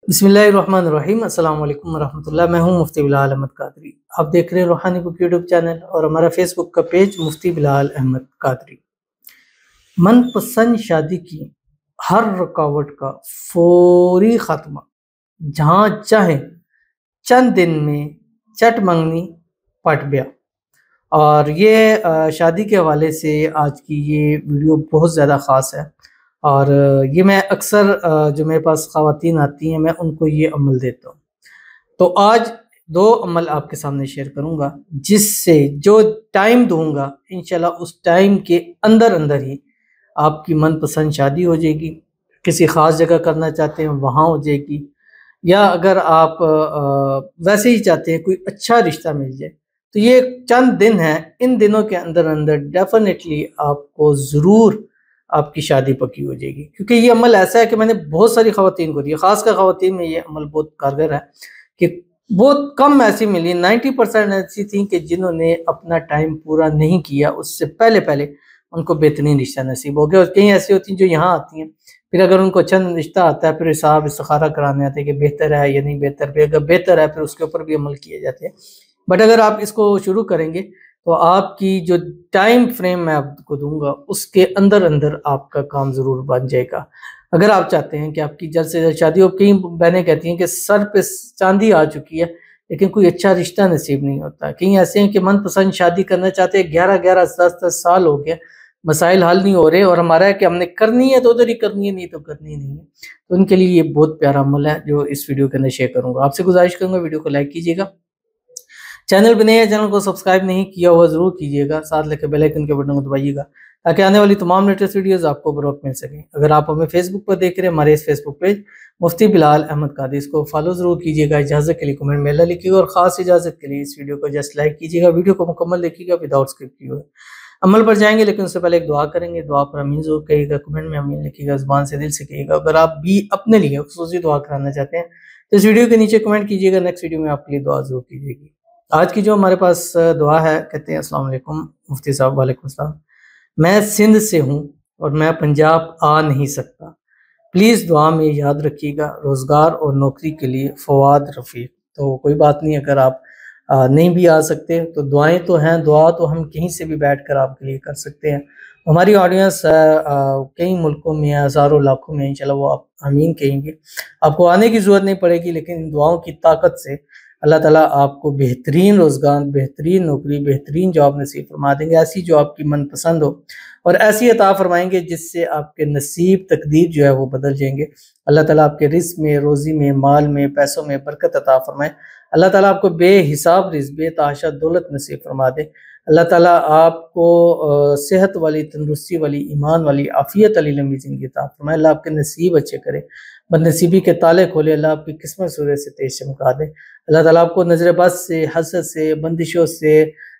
बिस्मिल्लाहिर्रहमानिर्रहीम। अस्सलाम वालेकुम वरहमतुल्लाह। मैं हूं मुफ्ती बिलाल अहमद कादरी। आप देख रहे हैं रूहानी बुक यूट्यूब चैनल और हमारा फेसबुक का पेज मुफ्ती बिलाल अहमद कादरी। मनपसंद शादी की हर रुकावट का फौरी खात्मा, जहां चाहे चंद दिन में चट मंगनी पट ब्याह। और ये शादी के हवाले से आज की ये वीडियो बहुत ज़्यादा ख़ास है। और ये मैं अक्सर जो मेरे पास ख़वातीन आती हैं मैं उनको ये अमल देता हूँ। तो आज दो अमल आपके सामने शेयर करूँगा, जिससे जो टाइम दूंगा इंशाल्लाह उस टाइम के अंदर अंदर ही आपकी मनपसंद शादी हो जाएगी। किसी ख़ास जगह करना चाहते हैं वहाँ हो जाएगी, या अगर आप वैसे ही चाहते हैं कोई अच्छा रिश्ता मिल जाए तो ये चंद दिन हैं, इन दिनों के अंदर अंदर डेफिनेटली आपको ज़रूर आपकी शादी पक्की हो जाएगी। क्योंकि ये अमल ऐसा है कि मैंने बहुत सारी ख़वातीन को दिया, ख़ासकर ख़वातीन में ये अमल बहुत कारगर है कि बहुत कम ऐसी मिली, 90% ऐसी थी कि जिन्होंने अपना टाइम पूरा नहीं किया उससे पहले पहले उनको बेहतरीन रिश्ता नसीब हो गया। और कई ऐसी होती हैं जो यहाँ आती हैं, फिर अगर उनको अच्छा रिश्ता आता है फिर हिसाब इस्तिखारा कराने आते हैं कि बेहतर है या नहीं बेहतर, फिर अगर बेहतर है फिर उसके ऊपर भी अमल किए जाते हैं। बट अगर आप इसको शुरू करेंगे तो आपकी जो टाइम फ्रेम मैं आपको दूंगा उसके अंदर अंदर आपका काम ज़रूर बन जाएगा। अगर आप चाहते हैं कि आपकी जल्द से जल्द शादी हो, कई बहनें कहती हैं कि सर पे चांदी आ चुकी है लेकिन कोई अच्छा रिश्ता नसीब नहीं होता। कई ऐसे हैं कि मनपसंद शादी करना चाहते हैं, 11-11 10-10 साल हो गए, मसाइल हल नहीं हो रहे, और हमारा है कि हमने करनी है तो उधर ही करनी है, नहीं तो करनी नहीं है। तो उनके लिए ये बहुत प्यारा अमल है जो इस वीडियो के अंदर शेयर करूंगा। आपसे गुजारिश करूंगा वीडियो को लाइक कीजिएगा, चैनल पर नए हैं चैनल को सब्सक्राइब नहीं किया हुआ जरूर कीजिएगा, साथ लेकर बेल आइकन के बटन को दबाइएगा ताकि आने वाली तमाम लेटेस्ट वीडियोस आपको बर वक्त मिल सकें। अगर आप हमें फेसबुक पर देख रहे हैं, हमारे इस फेसबुक पेज मुफ्ती बिलाल अहमद कादरी, इसको फॉलो जरूर कीजिएगा। इजाज़त के लिए कमेंट में अल्लाह लिखिएगा, और खास इजाज़त के लिए इस वीडियो को जस्ट लाइक कीजिएगा। वीडियो को मुकम्मल देखिएगा विदाउट स्किप किए हुए। अमल पर जाएंगे लेकिन उससे पहले एक दुआ करेंगे। दुआ पर अमीन जरूर कहिएगा, कमेंट में अमीन लिखिएगा, ज़ुबान से दिल से कहिएगा। अगर आप भी अपने लिए खुसूसी दुआ कराना चाहते हैं तो इस वीडियो के नीचे कमेंट कीजिएगा, नेक्स्ट वीडियो में आपके लिए दुआ जरूर की जाएगी। आज की जो हमारे पास दुआ है, कहते हैं अस्सलाम वालेकुम मुफ्ती साहब। वालेकुम सलाम। मैं सिंध से हूँ और मैं पंजाब आ नहीं सकता, प्लीज़ दुआ में याद रखिएगा, रोज़गार और नौकरी के लिए फवाद रफ़ीक। तो कोई बात नहीं, अगर आप नहीं भी आ सकते तो दुआएं तो हैं, दुआ तो हम कहीं से भी बैठ कर आपके लिए कर सकते हैं। हमारी ऑडियंस कई मुल्कों में, हज़ारों लाखों में, इंशाल्लाह वो आप आमीन कहेंगे। आपको आने की ज़रूरत नहीं पड़ेगी, लेकिन इन दुआओं की ताकत से अल्लाह ताला आपको बेहतरीन रोज़गार, बेहतरीन नौकरी, बेहतरीन जॉब नसीब फरमा देंगे, ऐसी जो आपकी मनपसंद हो, और ऐसी अता फरमाएंगे जिससे आपके नसीब, तकदीर जो है वो बदल जाएंगे। अल्लाह ताला आपके रिज़्क़ में, रोज़ी में, माल में, पैसों में बरकत अता फरमाए। अल्लाह ताला आपको बेहिसाब रिज़्क़, बेतहाशा दौलत नसीब फरमा दे। अल्लाह ताला आपको सेहत वाली, तंदुरुस्ती वाली, ईमान वाली, आफ़ियत वाली लंबी ज़िंदगी अता फरमाए। अल्लाह आपके नसीब अच्छे करे, बदनसीबी के ताले खोले, अल्लाह आपकी किस्मत सूरज से तेज चमका दे। अल्लाह ताला आपको नज़र बद से, हसद से, बंदिशों से,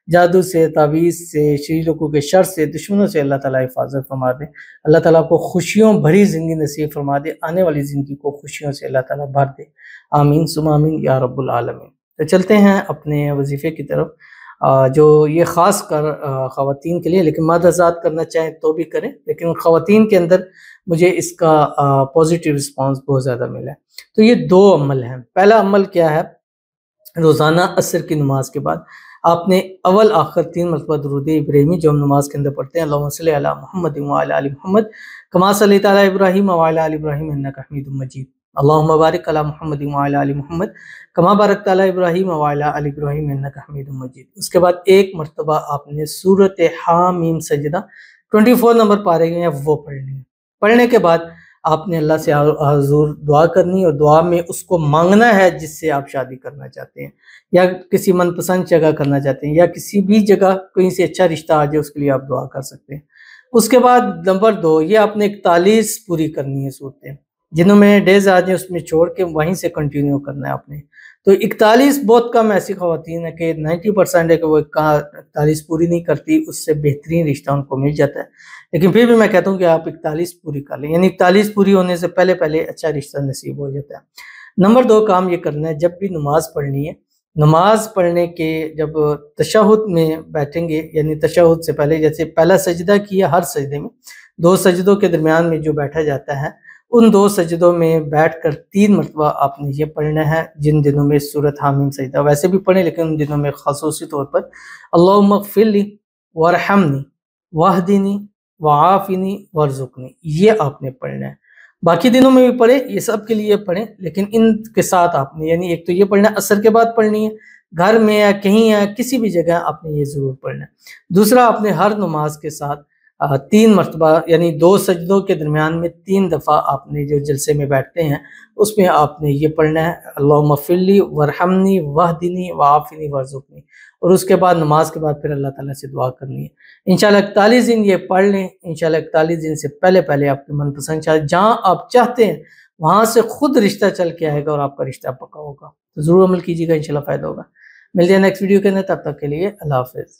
जादू से, तावीज़ से, शरीरों के शर से, दुश्मनों से अल्लाह ताला हिफाजत फरमा दे। अल्लाह ताला आपको खुशियों भरी ज़िंदगी नसीब फरमा दे, आने वाली ज़िंदगी को खुशियों से अल्लाह ताला भर दे। आमीन सुम्मा आमीन या रब्बुल आलमीन। तो चलते हैं अपने वजीफ़े की तरफ, जो ये ख़ास कर ख़वातीन के लिए, लेकिन मर्द हज़रात करना चाहें तो भी करें, लेकिन ख़वातीन के अंदर मुझे इसका पॉजिटिव रिस्पॉन्स बहुत ज़्यादा मिला है। तो ये दो अमल हैं। पहला अमल क्या है, रोज़ाना असर की नमाज के बाद आपने अव्वल आखिर 3 मरतबा दुरूद इब्राहिमी जो हम नमाज के अंदर पढ़ते हैं, अल्लाहुम्मा सल्ली अला मुहम्मद व अला आलि मुहम्मद कमा सल्लैता अला इब्राहीम व अला आलि इब्राहीम इन्नका हमीदुम मजीद, अल्लाहुम्मा बारिक अला मुहम्मद व अला आलि मुहम्मद कमा बारकता अला इब्राहीम व अला आलि इब्राहीम इन्नका हमीदुम मजीद। उसके बाद एक मरतबा आपने सूरत हामीम सजदा 24 नंबर पारे हैं वो पढ़नी है। पढ़ने के बाद आपने अल्लाह से हुज़ूर दुआ करनी, और दुआ में उसको मांगना है जिससे आप शादी करना चाहते हैं, या किसी मनपसंद जगह करना चाहते हैं, या किसी भी जगह कहीं से अच्छा रिश्ता आ जाए उसके लिए आप दुआ कर सकते हैं। उसके बाद नंबर 2, ये आपने 41 पूरी करनी है सूरतें, जिनमें डेज आ जाए उसमें छोड़ के वहीं से कंटिन्यू करना है आपने। तो 41 बहुत कम ऐसी ख़वातीन है कि 90% है कि वो 41 पूरी नहीं करती, उससे बेहतरीन रिश्ता उनको मिल जाता है। लेकिन फिर भी मैं कहता हूँ कि आप 41 पूरी कर लें, यानी 41 पूरी होने से पहले पहले अच्छा रिश्ता नसीब हो जाता है। नंबर 2 काम ये करना है, जब भी नमाज पढ़नी है, नमाज पढ़ने के जब तशहुद में बैठेंगे, यानी तशहुद से पहले जैसे पहला सजदा किया, हर सजदे में 2 सजदों के दरमियान में जो बैठा जाता है ان 2 سجدوں میں بیٹھ کر 3 مرتبہ آپ نے یہ پڑھنا ہے، جن دنوں میں سورۃ حامیم سجدہ ویسے بھی پڑھیں لیکن ان دنوں میں خصوصی طور پر اللہم اغفر لی وارحمنی واہدنی وعافنی وارزقنی، یہ آپ نے پڑھنا ہے۔ باقی دنوں میں بھی پڑھیں، یہ سب کے لیے پڑھیں، لیکن ان کے ساتھ آپ نے یعنی ایک تو یہ پڑھنا عصر کے بعد پڑھنی ہے، گھر میں یا کہیں یا کسی بھی جگہ آپ نے یہ ضرور پڑھنا ہے۔ دوسرا آپ نے ہر نماز کے ساتھ 3 مرتبہ یعنی 2 سجدوں کے درمیان میں 3 دفعہ آپ نے جو جلسے میں بیٹھتے ہیں اس میں آپ نے یہ پڑھنا ہے اللہم اغفر لی وارحمنی واہدنی وعافنی وارزقنی، اور اس کے بعد نماز کے بعد پھر اللہ تعالیٰ سے دعا کرنی ہے۔ انشاءاللہ 41 دن یہ پڑھ لیں، انشاءاللہ 41 دن سے پہلے آپ کے من پسند جہاں آپ چاہتے ہیں وہاں سے خود رشتہ چل کے آئے گا اور آپ کا رشتہ پکا ہوگا، تو ضرور عمل کیجیے گا، انشاءاللہ فائدہ ہوگا۔ ملتے ہیں نیکسٹ ویڈیو کے اندر، تب تک کے لیے اللہ حافظ۔